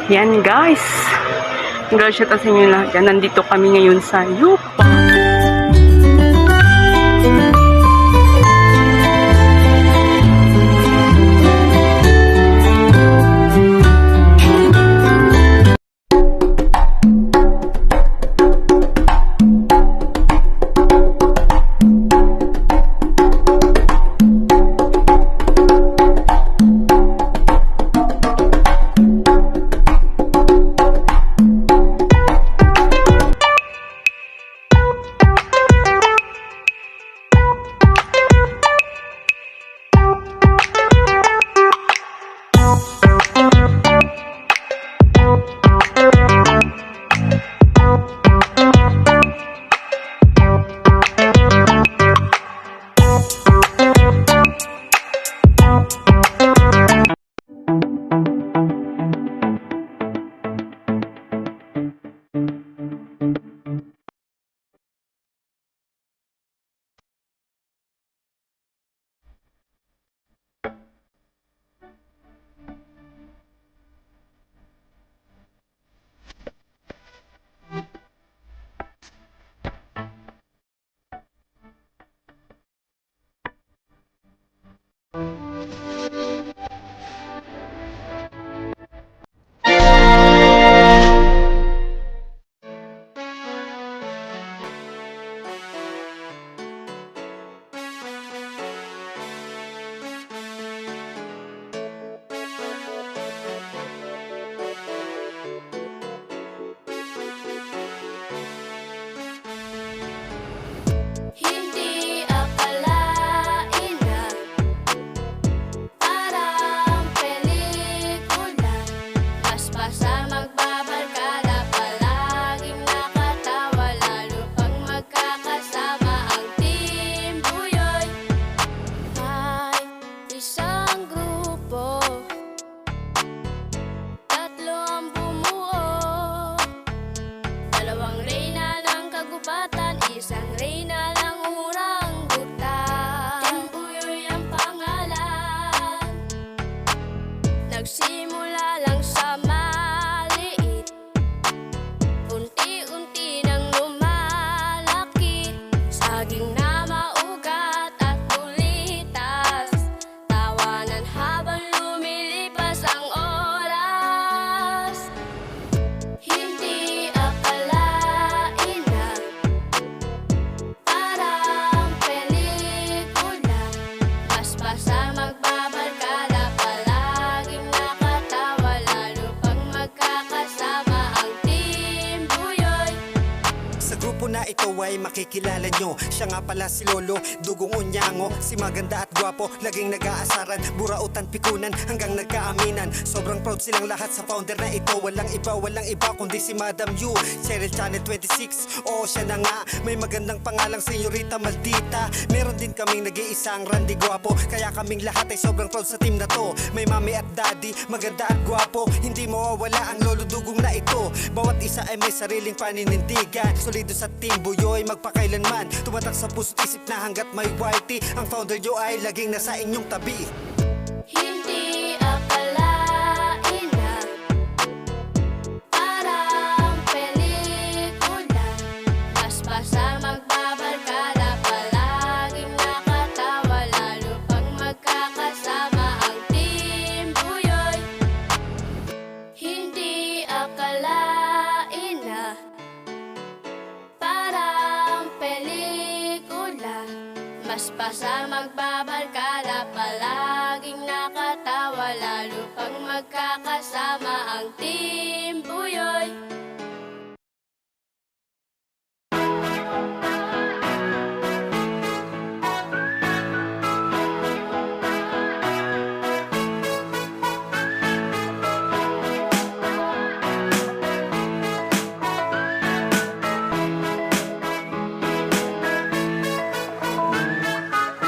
Yan guys. Girl shout out sa inyo lahat dyan. Nandito kami ngayon sa Yupa. Isang reyna ng oranggutan, Timbuyoy ang pangalan. Nagsimula lang sa maliit, unti-unti nang lumalaki. Saging na maugat at bulitas, tawanan habang lumilipas ang oras. Hindi akalain na parang pelikula, basta magbabarkada, palaging nakatawa, lalo pang magkakasama ang Timbuyoy. Sa grupo na ito ay makikilala nyo, siya nga pala si Lolo, dugong unyango. Si maganda at gwapo, laging nag-aasaran, burautan, pikunan, hanggang nagkaaminan. Sobrang proud silang lahat sa founder na ito. Walang iba kundi si Madam Yu, Cheryl Channel 26. Oo, siya na nga, may magandang pangalang Senyorita Maldita. Meron din kaming nag-iisang Randy Gwapo, kaya kaming lahat ay sobrang proud sa team na to. May mami at daddy, maganda at gwapo, hindi mawawala ang lolo dugong na ito. Bawat isa ay may sariling paninindigan, solido sa Timbuyoy magpakailanman. Tumatak sa puso't isip na hanggat may whitey, ang founder nyo ay laging nasa inyong tabi. Hindi akalain na parang pelikula, basta magbabarkada, palaging nakatawa, lalo pang magkakasama ang Timbuyoy. Hindi akalain na parang pelikula, basta magbabarkada, palaging nakatawa, lalo pang magkakasama ang Timbuyoy.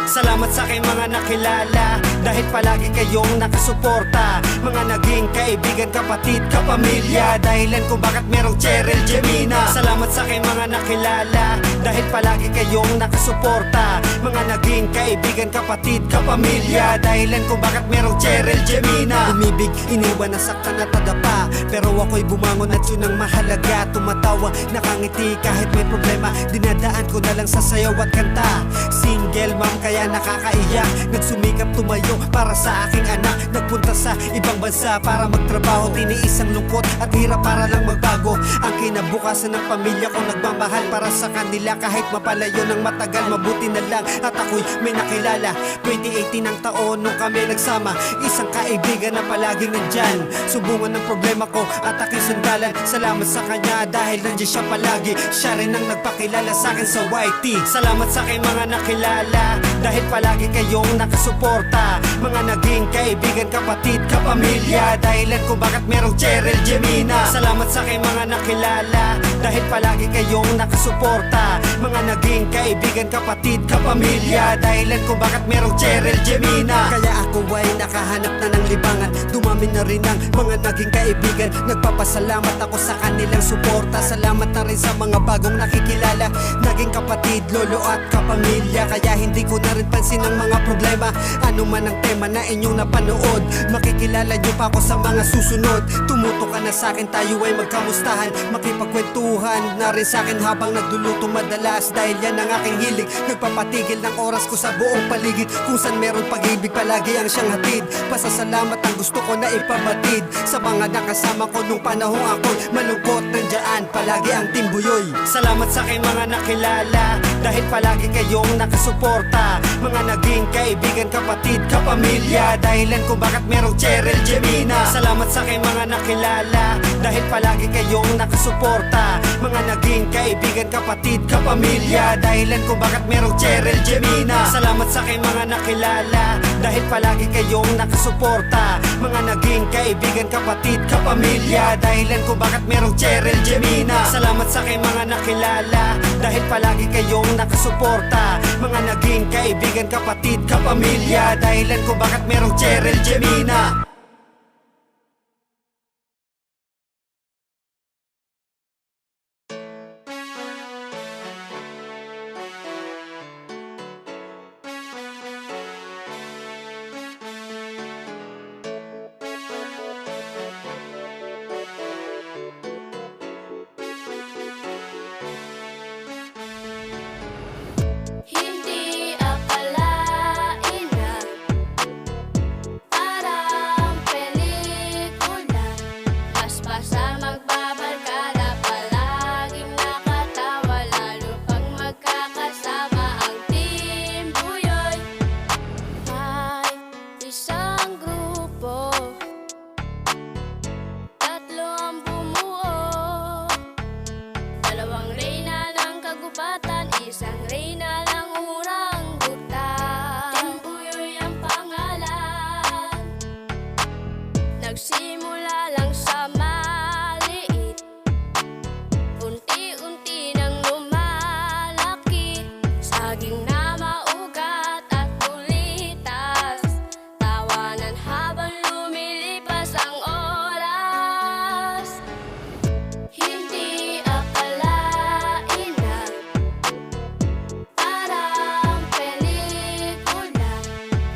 Salamat sa aking mga nakilala, dahil palagi kayong nakasuporta. Mga naging kaibigan, kapatid, kapamilya, dahilan kung bakit merong Cheryl Gemina. Salamat sa aking mga nakilala, dahil palagi kayong nakasuporta. Mga naging kaibigan, kapatid, kapamilya, dahilan kung bakit merong Cheryl Gemina. Umibig, iniwan, nasaktan at tadapa, pero ako'y bumangon at yun ang mahalaga. Tumatawa, nakangiti kahit may problema, dinadaan ko na lang sa sayaw at kanta. Single mom kaya nakakaiyak, nagsumikap tumayo para sa aking anak. Nagpunta sa ibang bansa para magtrabaho, tiniis ang lungkot at hirap para lang magbago. Ang kinabukasan ng pamilya ko, nagmamahal para sa kanila kahit mapalayo ng matagal. Mabuti na lang at ako'y may nakilala. 2018 ang taon nung kami nagsama, isang kaibigan na palaging nandyan. Sumbungan ng problema ko at aking sandalan, salamat sa kanya dahil nandiyan siya palagi. Siya rin ang nagpakilala sa akin sa YT. Salamat sa aking mga nakilala, dahil palagi kayong nakasuporta. Mga naging kaibigan, kapatid, kapamilya, dahilan kung bakit merong Cheryl Gemina. Salamat sa aking mga nakilala, dahil palagi kayong nakasuporta. Mga naging kaibigan, kapatid, kapamilya, dahilan kung bakit merong Cheryl Gemina. Kaya ako ay nakahanap na ng libangan, dumami na rin ang mga naging kaibigan. Nagpapasalamat ako sa kanilang suporta. Salamat na rin sa mga bagong nakikilala, naging kapatid, lolo at kapamilya. Kaya hindi ko na rin pansin ang mga problema, ano man ang tema na inyong napanood. Makikilala nyo pa ako sa mga susunod. Tumuto ka na sa akin, tayo ay magkamustahan, makipagkwentuhan na rin sa akin habang nagluluto madalas. Dahil yan ang aking hilig, nagpapatigil ng oras ko sa buong paligid. Kung saan meron pag-ibig, palagi ang siyang hatid. Pasasalamat ang gusto ko na ipabatid sa mga nakasama ko nung panahong ako malungkot. Nandiyan palagi ang Team Buyoy. Salamat sa aking mga nakilala, dahil palagi kayong nakasuporta. Mga naging kaibigan, kapatid, kapamilya, dahilan kung bakit merong Cheryl Gemina. Salamat sa aking mga nakilala, dahil palagi kayong nakasuporta. Mga naging kaibigan, kapatid, kapamilya, dahilan kung bakit merong Cheryl Gemina. Salamat sa aking mga nakilala, dahil palagi kayong nakasuporta. Mga naging kaibigan, kapatid, kapamilya, dahilan kung bakit merong Cheryl Gemina. Salamat sa aking mga nakilala, dahil palagi kayong nakasuporta. Mga naging kaibigan, kapatid, kapamilya, dahilan kung bakit merong Cheryl Gemina. Hindi akalain na parang pelikula, mas basa magbabarkada, palaging nakatawa, lalo pag magkakasama ang Team Buyoy. May isang grupo, tatlo ang bumuo, dalawang reyna ng kagubatan, isang reyna ng oranggutan. Team Buyoy ang pangalan, nagsimula lang sa maliit, unti-unti nang lumalaki, saging na maugat at bulitas, tawanan habang lumilipas ang oras. Hindi akalain na parang pelikula,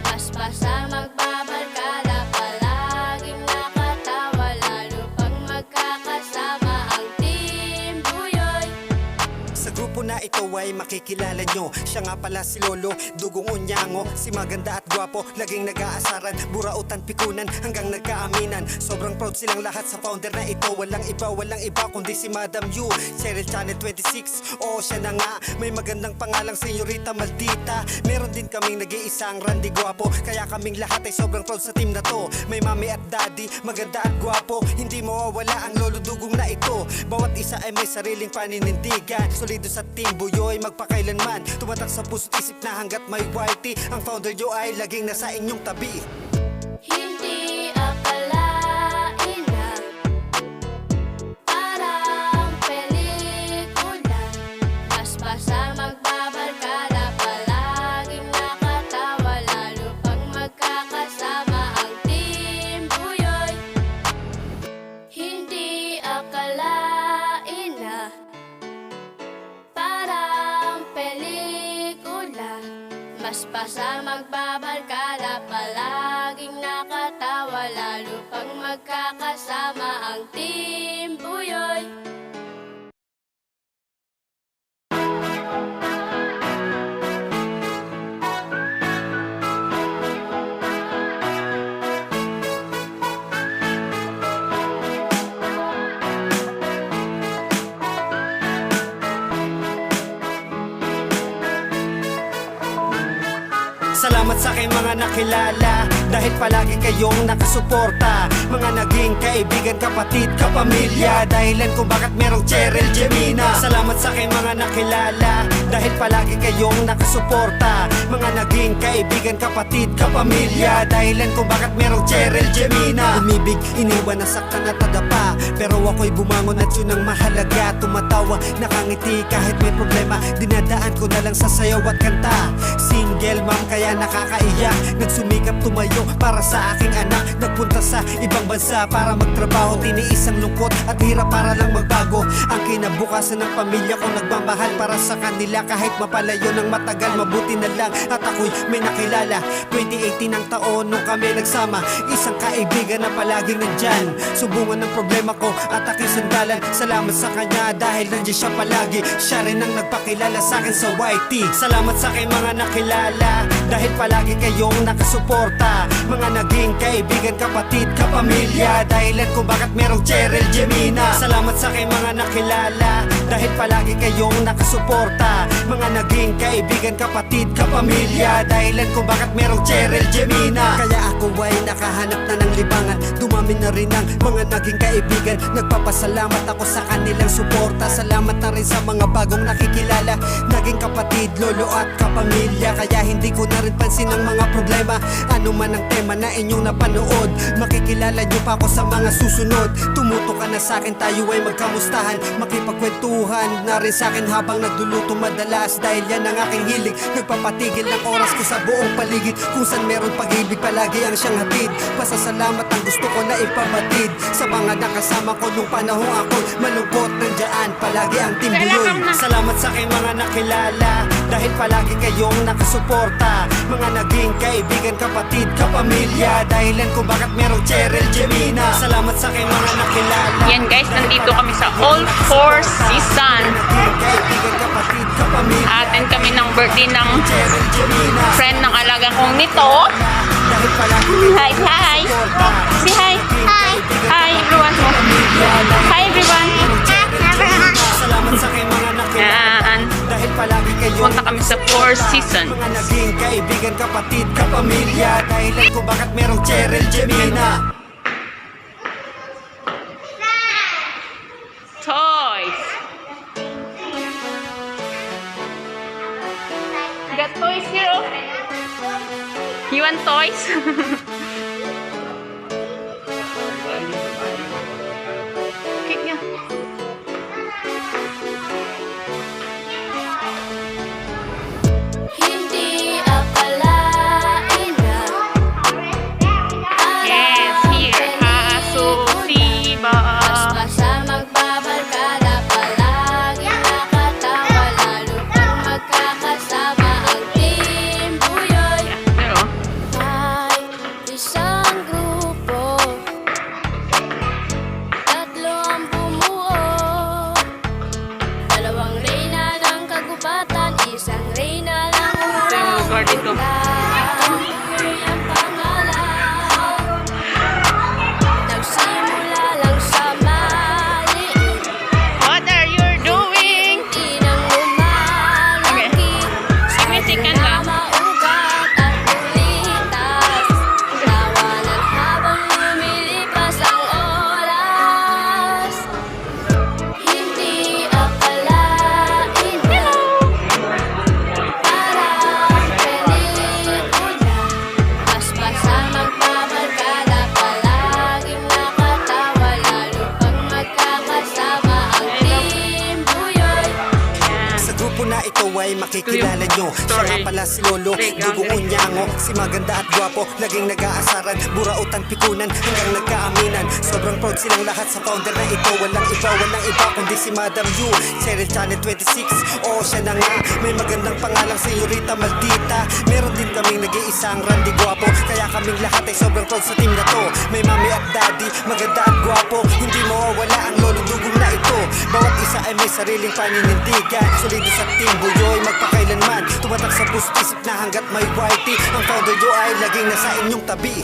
mas basa magbabarkada, palaging nakatawa, lalo pag magkakasama ang Team Buyoy. Sa grupo na ito ay makikilala nyo, siya nga pala si Lolo, dugong unyango, si maganda at gwapo, laging nag-aasaran, burautan, pikunan, hanggang nagkaaminan. Sobrang proud silang lahat sa founder na ito, walang iba kundi si Madam Yu, Cheryl Channel 26. Oo, siya na nga, may magandang pangalang Senyorita Maldita. Meron din kaming nag-iisang Randy Gwapo, kaya kaming lahat ay sobrang proud sa team na to. May mami at daddy, maganda at gwapo, hindi mawawala ang lolo dugong na ito. Bawat isa ay may sariling paninindigan, solido sa Team Buyoy magpakailanman, tumatak sa puso't isip na hanggat may YT, ang founder nyo ay laging nasa inyong tabi. Hindi akalain na parang pelikula, mas basa magbabarkada, palaging nakatawa, lalo pag magkakasama Paspasa magbabarkada, palaging nakatawa, lalo pag magkakasama ang Team Buyoy. Salamat sa aking mga nakilala, dahil palagi kayong nakasuporta. Mga naging kaibigan, kapatid, kapamilya, dahilan kung bakit merong Cheryl Gemina. Salamat sa aking mga nakilala, dahil palagi kayong nakasuporta. Mga naging kaibigan, kapatid, kapamilya, dahilan kung bakit merong Cheryl Gemina. Umibig, iniwan, nasaktan at nadapa, pero ako'y bumangon at yun ang mahalaga. Tumatawa, nakangiti kahit may problema, dinadaan ko na lang sa sayaw at kanta. Single mom kaya nakakaiyak, nagsumikap tumayo para sa aking anak. Nagpunta sa ibang bansa para magtrabaho, tiniis ang lungkot at hirap para lang magbago. Ang kinabukasan ng pamilya ko, nagmamahal para sa kanila kahit mapalayo ng matagal. Mabuti na lang at ako'y may nakilala. 2018 ang taon nung kami nagsama, isang kaibigan na palaging nandyan, subungan ng problema ko at aking sandalan. Salamat sa kanya dahil nandiyan siya palagi. Siya rin ang nagpakilala sa akin sa YT. Salamat sa aking mga nakilala, dahil palagi kayong nakasuporta. Mga naging kaibigan, kapatid, kapamilya, dahilan kung bakit merong Cheryl Gemina. Salamat sa aking mga nakilala, dahil palagi kayong nakasuporta. Mga naging kaibigan, kapatid, kapamilya, dahilan kung bakit merong Cheryl Gemina. Kaya ako ay nakahanap na ng libangan, dumami na rin ang mga naging kaibigan. Nagpapasalamat ako sa kanilang suporta. Salamat na rin sa mga bagong nakikilala, naging kapatid, lolo at kapamilya. Kaya hindi ko na rin pansin ang mga problema, ano man ang tema na inyong napanood. Makikilala nyo pa ako sa mga susunod. Tumuto ka na sa akin, tayo ay magkamustahan, makipagkwentuhan na rin sa akin habang nagluluto madalas. Dahil yan ang aking hilig, nagpapatigil ng oras ko sa buong paligid. Kung saan meron pag-ibig, palagi ang siyang hatid. Pasasalamat ang gusto ko na ipabatid sa mga nakasama ko nung panahong ako malungkot. Nandiyan palagi ang Team Buyoy. Salamat sa aking mga nakilala, dahil palagi kayong nakasuporta. Mga naging kaibigan, kapatid, kapamilya, dahilan kung bakit merong Cheryl Gemina. Salamat sa aking mga nakilala. Yan guys, nandito kami sa All Four Season. Naging kaibigan, kapatid, kapamilya, Atin kami ng birthday ng Cheryl Gemina. friend ng alaga kong nito. Dahil palagi Hi, hi. Say hi. Hi. Hi everyone. Hi everyone. salamat sa aking mga nakilala, Yan. dahil palagi kayong Punta kami sa Four Season. mga naging kaibigan, kapatid, kapamilya, dahilan kung bakit merong Cheryl Gemina. Toys. Got toys here. Oh. You want toys? Cute niya. Hindi akalain na Yes, here. Haso, Siba. paspasa magbabarkada, palaging nakatawa, lalo pag magkakasama ang Team Buyoy. Pero, May isang grupo, tatlo ang bumuo. Dalawang reyna ng kagubatan, isang reyna ng ito yung lugar dito. Buyoy ang pangalan. Nagsimula lang sa maliit, What are you doing? di nang lumalaki. Significant lang. Maugat at ulitas, tawanan habang lumilipas ang oras. Hindi akalain na parang pelikula, ay makikilala nyo. Siya nga pala si Lolo, dugong unyango, si maganda at gwapo, laging nag-aasaran, burautan, pikunan, hanggang nagkaaminan. Sobrang proud silang lahat sa founder na ito. Walang iba kundi si Madam Yu, Cheryl Channel 26. Oo, siya na nga, may magandang pangalang Senyorita Maldita. Meron din kaming nag-iisang Randy Gwapo, kaya kaming lahat ay sobrang proud sa team na to. May mami at daddy, maganda at gwapo, hindi mawawala ang lolo dugong na ito. Bawat isa ay may sariling paninindigan, solido sa team Buyoy magpakailanman. Tumatak sa puso isip na hanggat may whitey, ang founder nyo ay laging nasa inyong tabi.